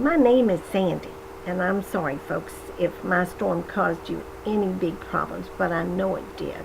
My name is Sandy, and I'm sorry, folks, if my storm caused you any big problems, but I know it did.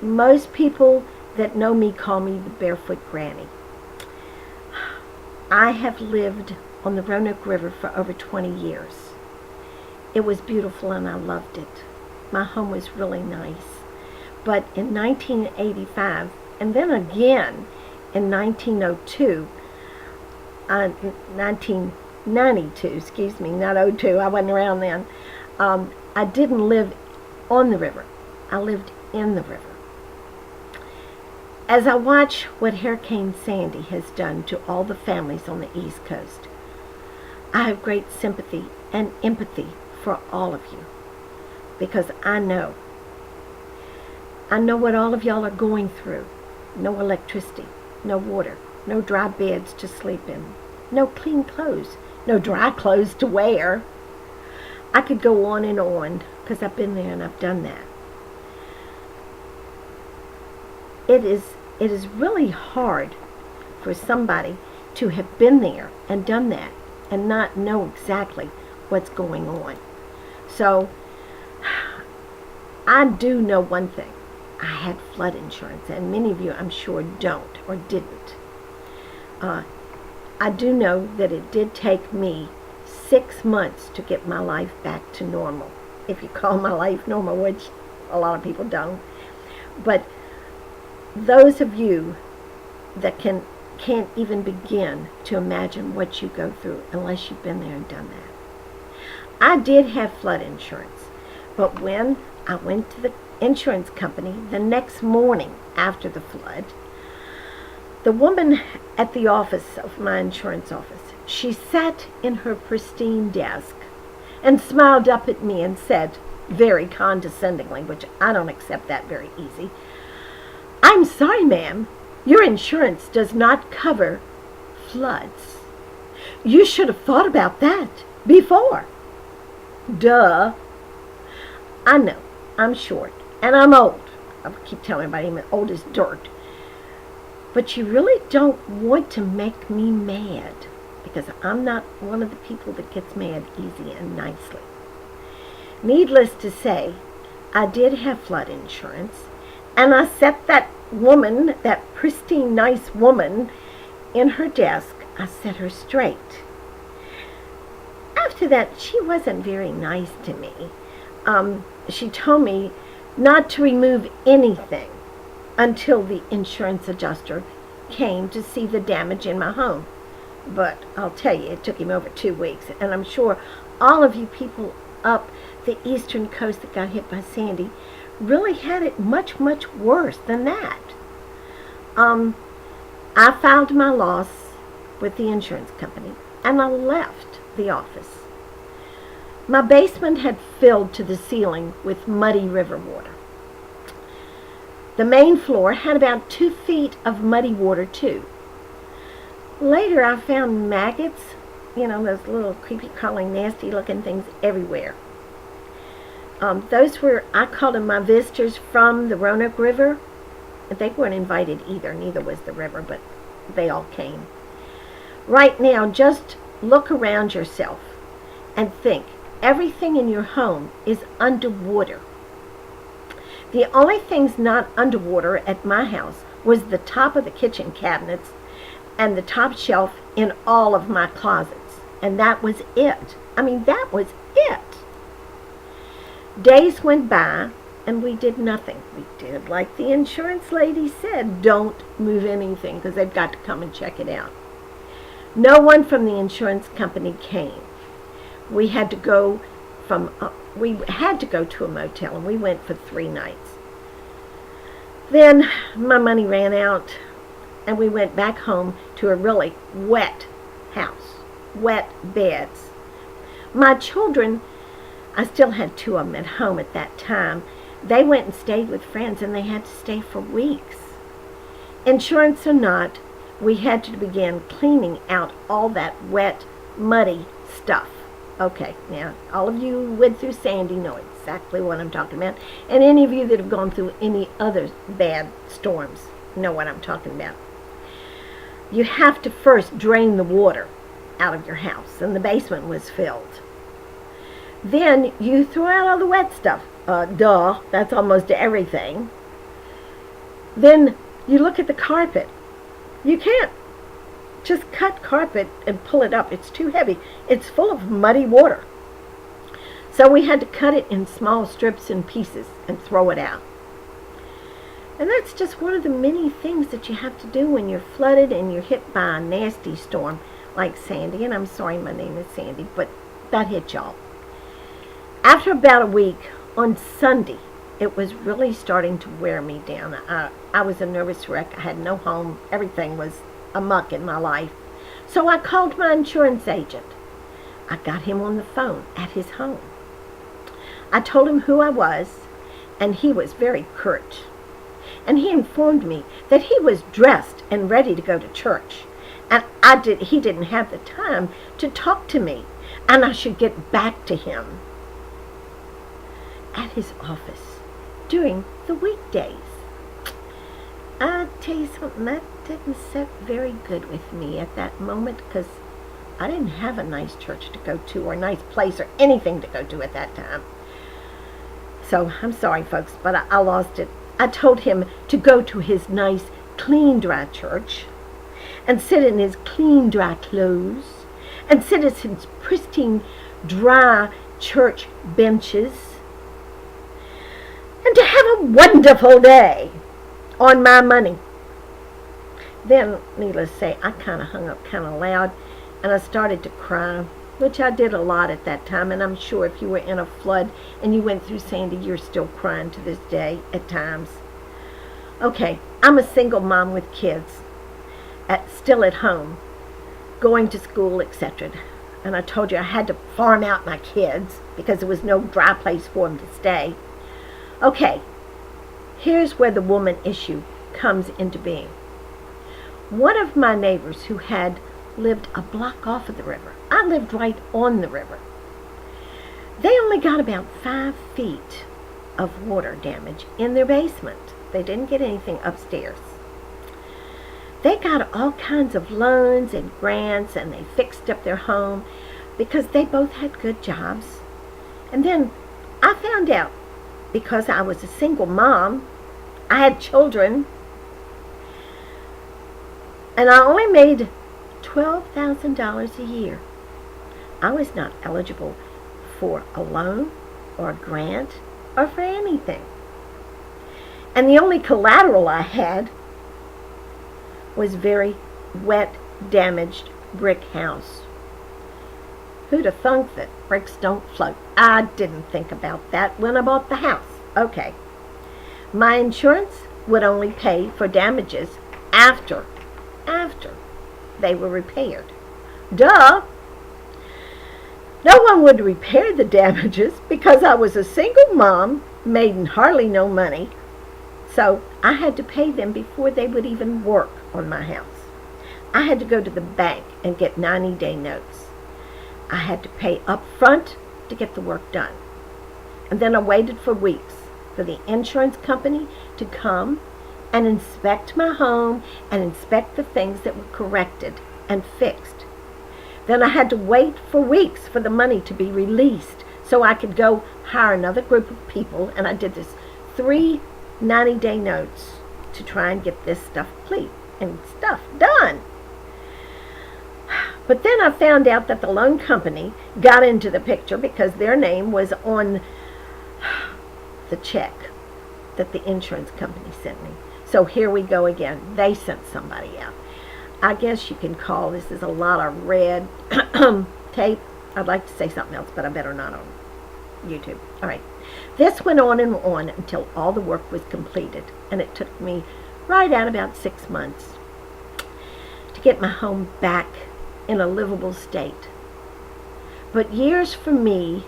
Most people that know me call me the Barefoot Granny. I have lived on the Roanoke River for over 20 years. It was beautiful and I loved it. My home was really nice. But in 1985, and then again in 1902, 1992, excuse me, not '02, I wasn't around then, I didn't live on the river. I lived in the river. As I watch what Hurricane Sandy has done to all the families on the East Coast, I have great sympathy and empathy for all of you, because I know what all of y'all are going through. No electricity, no water, no dry beds to sleep in, no clean clothes, no dry clothes to wear. I could go on and on, because I've been there and I've done that. It is really hard for somebody to have been there and done that and not know exactly what's going on. So I do know one thing. I had flood insurance, and many of you, I'm sure, don't or didn't. I do know that it did take me 6 months to get my life back to normal, if you call my life normal, which a lot of people don't. But those of you that can't even begin to imagine what you go through unless you've been there and done that. I did have flood insurance, but when I went to the insurance company the next morning after the flood, the woman at the office of my insurance office, she sat in her pristine desk and smiled up at me and said, very condescendingly, which I don't accept that very easy, "I'm sorry, ma'am, your insurance does not cover floods. You should have thought about that before." Duh. I know, I'm short, and I'm old. I keep telling everybody I'm old as dirt. But you really don't want to make me mad, because I'm not one of the people that gets mad easy and nicely. Needless to say, I did have flood insurance, and I set that woman, that pristine, nice woman, in her desk. I set her straight. After that, she wasn't very nice to me. She told me not to remove anything until the insurance adjuster came to see the damage in my home. But I'll tell you, it took him over 2 weeks, and I'm sure all of you people up the eastern coast that got hit by Sandy really had it much, much worse than that. I filed my loss with the insurance company, and I left the office. My basement had filled to the ceiling with muddy river water. The main floor had about 2 feet of muddy water, too. Later, I found maggots, those little creepy, crawling, nasty-looking things everywhere. Those were, I called them my visitors from the Roanoke River. They weren't invited either, neither was the river, but they all came. Right now, just look around yourself and think. Everything in your home is underwater. The only things not underwater at my house was the top of the kitchen cabinets and the top shelf in all of my closets. And that was it. That was it. Days went by and we did nothing. We did like the insurance lady said, don't move anything because they've got to come and check it out. No one from the insurance company came. We had to go to a motel, and we went for 3 nights. Then my money ran out, and we went back home to a really wet house, wet beds. My children, I still had 2 of them at home at that time. They went and stayed with friends, and they had to stay for weeks. Insurance or not, we had to begin cleaning out all that wet, muddy stuff. Okay, now, all of you who went through Sandy know exactly what I'm talking about. And any of you that have gone through any other bad storms know what I'm talking about. You have to first drain the water. out of your house, and the basement was filled. Then you throw out all the wet stuff. Duh, that's almost everything. Then you look at the carpet. You can't just cut carpet and pull it up. It's too heavy. It's full of muddy water. So we had to cut it in small strips and pieces and throw it out. And that's just one of the many things that you have to do when you're flooded and you're hit by a nasty storm like Sandy. And I'm sorry my name is Sandy, but that hit y'all. After about a week, on Sunday, it was really starting to wear me down. I was a nervous wreck. I had no home. Everything was a muck in my life. So I called my insurance agent. I got him on the phone at his home. I told him who I was, and he was very curt. And he informed me that he was dressed and ready to go to church. And he didn't have the time to talk to me, and I should get back to him at his office during the weekdays. I'll tell you something, that didn't sit very good with me at that moment, because I didn't have a nice church to go to or a nice place or anything to go to at that time. So I'm sorry, folks, but I lost it. I told him to go to his nice, clean, dry church and sit in his clean, dry clothes and sit at his pristine, dry church benches and to have a wonderful day on my money. Then, needless to say, I kind of hung up kind of loud, and I started to cry, which I did a lot at that time, and I'm sure if you were in a flood and you went through Sandy, you're still crying to this day at times. Okay, I'm a single mom with kids, still at home, going to school, etc. And I told you I had to farm out my kids because there was no dry place for them to stay. Okay, here's where the woman issue comes into being. One of my neighbors who had lived a block off of the river, I lived right on the river, they only got about 5 feet of water damage in their basement. They didn't get anything upstairs. They got all kinds of loans and grants, and they fixed up their home because they both had good jobs. And then I found out, because I was a single mom, I had children, and I only made $12,000 a year. I was not eligible for a loan or a grant or for anything. And the only collateral I had was very wet, damaged brick house. Who'd have thunk that bricks don't float? I didn't think about that when I bought the house. Okay. My insurance would only pay for damages after they were repaired. Duh! No one would repair the damages because I was a single mom, made hardly no money, so I had to pay them before they would even work on my house. I had to go to the bank and get 90-day notes. I had to pay up front to get the work done. And then I waited for weeks for the insurance company to come and inspect my home and inspect the things that were corrected and fixed. Then I had to wait for weeks for the money to be released so I could go hire another group of people, and I did this 3 90-day notes to try and get this stuff complete and stuff done. But then I found out that the loan company got into the picture because their name was on the check that the insurance company sent me. So here we go again. They sent somebody out. I guess you can call this is a lot of red tape. I'd like to say something else, but I better not on YouTube. All right. This went on and on until all the work was completed, and it took me right at about 6 months to get my home back in a livable state. But years for me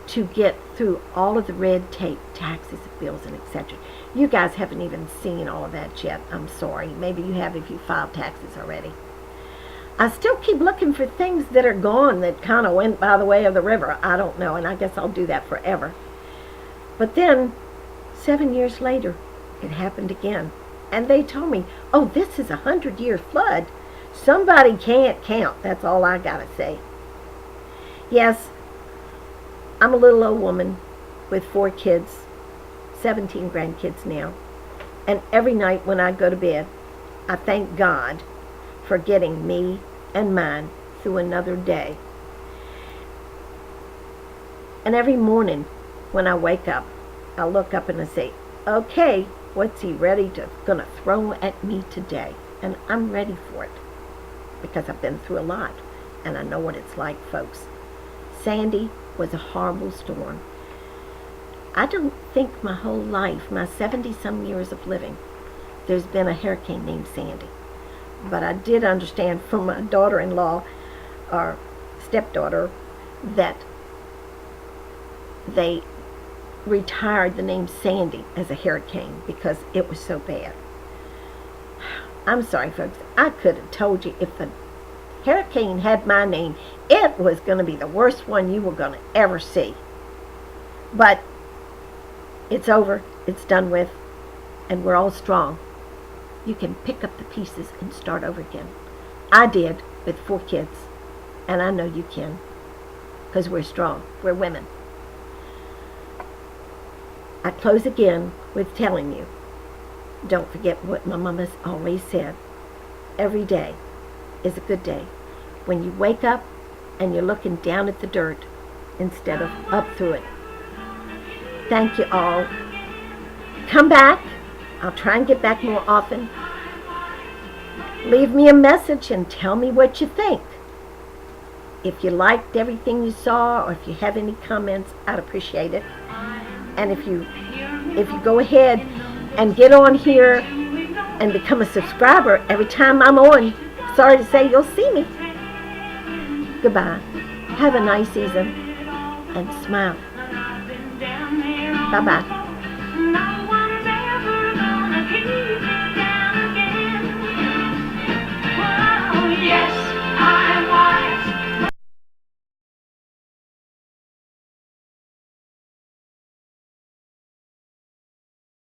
to get through all of the red tape, taxes, bills, and etc. You guys haven't even seen all of that yet. I'm sorry. Maybe you have if you filed taxes already. I still keep looking for things that are gone that kind of went by the way of the river. I don't know, and I guess I'll do that forever. But then, 7 years later, it happened again. And they told me, oh, this is a 100-year flood. Somebody can't count. That's all I gotta say. Yes, I'm a little old woman with 4 kids, 17 grandkids now. And every night when I go to bed, I thank God for getting me and mine through another day. And every morning when I wake up, I look up and I say, okay, what's he gonna throw at me today? And I'm ready for it because I've been through a lot and I know what it's like, folks. Sandy was a horrible storm. I don't think my whole life, my 70-some years of living, there's been a hurricane named Sandy. But I did understand from my daughter-in-law, or stepdaughter, that they retired the name Sandy as a hurricane because it was so bad. I'm sorry, folks. I could have told you if the hurricane had my name, it was going to be the worst one you were going to ever see. But it's over. It's done with. And we're all strong. You can pick up the pieces and start over again. I did with 4 kids. And I know you can. Because we're strong. We're women. I close again with telling you, don't forget what my mama's always said. Every day is a good day when you wake up and you're looking down at the dirt instead of up through it. Thank you all. Come back. I'll try and get back more often. Leave me a message and tell me what you think. If you liked everything you saw or if you have any comments, I'd appreciate it. And if you go ahead and get on here and become a subscriber every time I'm on, sorry to say you'll see me. Goodbye. Have a nice season and smile. Bye-bye.